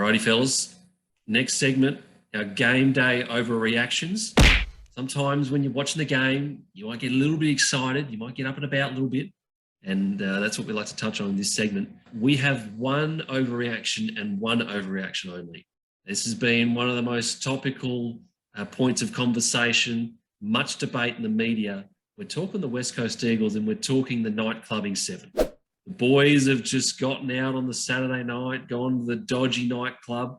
Alrighty, fellas. Next segment, our game day overreactions. Sometimes when you're watching the game, you might get a little bit excited. You might get up and about a little bit. And that's what we like to touch on in this segment. We have one overreaction and one overreaction only. This has been one of the most topical points of conversation, much debate in the media. We're talking the West Coast Eagles and we're talking the nightclubbing seven. The boys have just gotten out on the Saturday night, gone to the dodgy nightclub,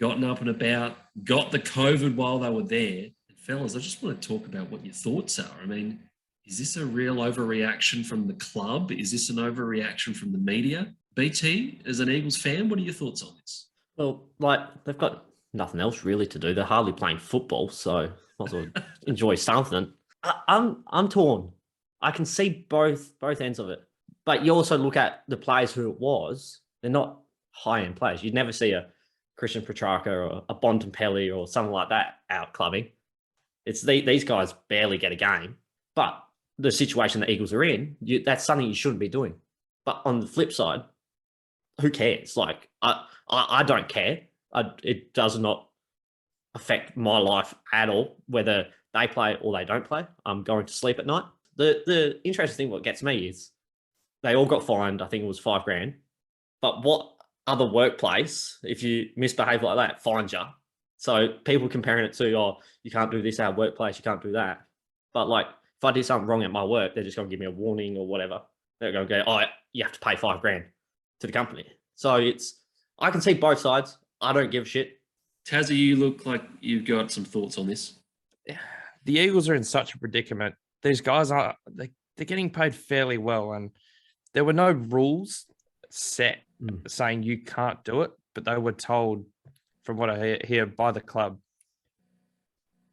gotten up and about, got the COVID while they were there. And fellas, I just want to talk about what your thoughts are. I mean, is this a real overreaction from the club? Is this an overreaction from the media? BT, as an Eagles fan, what are your thoughts on this? Well, like, they've got nothing else really to do. They're hardly playing football, so might as well enjoy something. I'm torn. I can see both ends of it. But you also look at the players who it was, they're not high-end players. You'd never see a Christian Petrarca or a Bontempelli or something like that out clubbing. It's these guys barely get a game. But the situation the Eagles are in, that's something you shouldn't be doing. But on the flip side, who cares? Like, I don't care. It does not affect my life at all, whether they play or they don't play. I'm going to sleep at night. The interesting thing, what gets me is they all got fined. I think it was $5,000. But what other workplace, if you misbehave like that, fines you? So people comparing it to, oh, you can't do this at workplace, you can't do that. But like, if I did something wrong at my work, they're just going to give me a warning or whatever. They're going to go, oh, you have to pay $5,000 to the company. So I can see both sides. I don't give a shit. Tazza, you look like you've got some thoughts on this. The Eagles are in such a predicament. These guys they're getting paid fairly well, and there were no rules set saying you can't do it, but they were told, from what I hear by the club,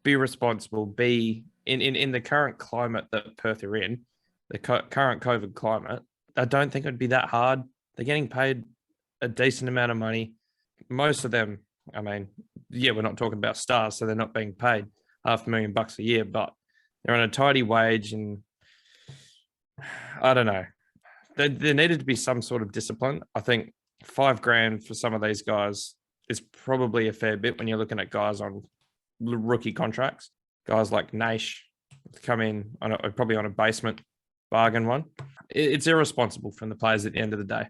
be responsible, be in the current climate that Perth are in, the current COVID climate. I don't think it'd be that hard. They're getting paid a decent amount of money. Most of them, I mean, yeah, we're not talking about stars, so they're not being paid $500,000 a year, but they're on a tidy wage, and I don't know. There needed to be some sort of discipline. I think $5,000 for some of these guys is probably a fair bit when you're looking at guys on rookie contracts. Guys like Naish come in probably on a basement bargain one. It's irresponsible from the players at the end of the day.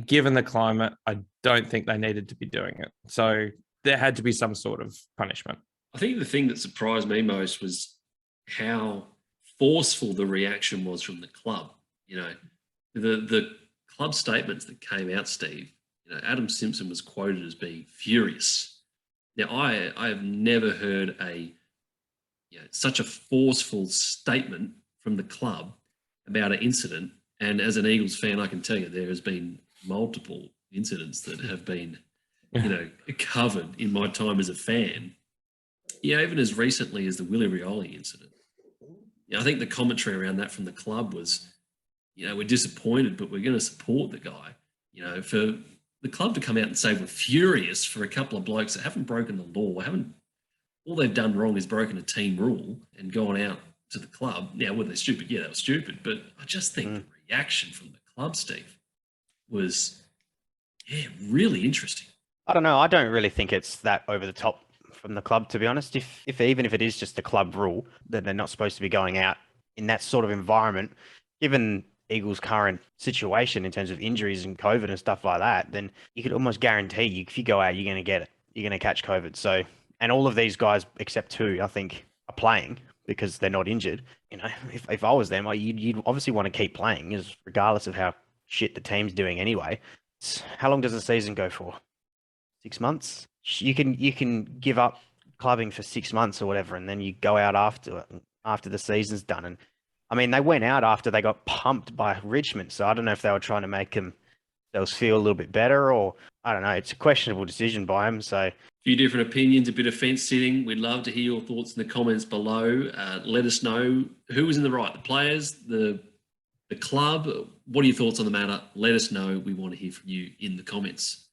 Given the climate, I don't think they needed to be doing it. So there had to be some sort of punishment. I think the thing that surprised me most was how forceful the reaction was from the club. You know, the club statements that came out, Steve, you know, Adam Simpson was quoted as being furious. Now, I have never heard such a forceful statement from the club about an incident. And as an Eagles fan, I can tell you there has been multiple incidents that have been, covered in my time as a fan. Yeah, even as recently as the Willie Rioli incident. I think the commentary around that from the club was, we're disappointed, but we're going to support the guy. For the club to come out and say we're furious for a couple of blokes that haven't broken the law, all they've done wrong is broken a team rule and gone out to the club. Now, were they stupid? Yeah, they were stupid. But I just think the reaction from the club, Steve, was, really interesting. I don't know. I don't really think it's that over the top from the club, to be honest. Even if it is just a club rule that they're not supposed to be going out in that sort of environment, given Eagles' current situation in terms of injuries and COVID and stuff like that, then you could almost guarantee if you go out, you're going to get it. You're going to catch COVID. So, and all of these guys, except two, I think, are playing because they're not injured. If I was them, you'd obviously want to keep playing, regardless of how shit the team's doing anyway. How long does the season go for? 6 months? You can give up clubbing for 6 months or whatever, and then you go out after the season's done. And I mean, they went out after they got pumped by Richmond, so I don't know if they were trying to make themselves feel a little bit better, or I don't know. It's a questionable decision by them. So a few different opinions, a bit of fence sitting. We'd love to hear your thoughts in the comments below. Let us know who was in the right, the players, the club. What are your thoughts on the matter? Let us know. We want to hear from you in the comments.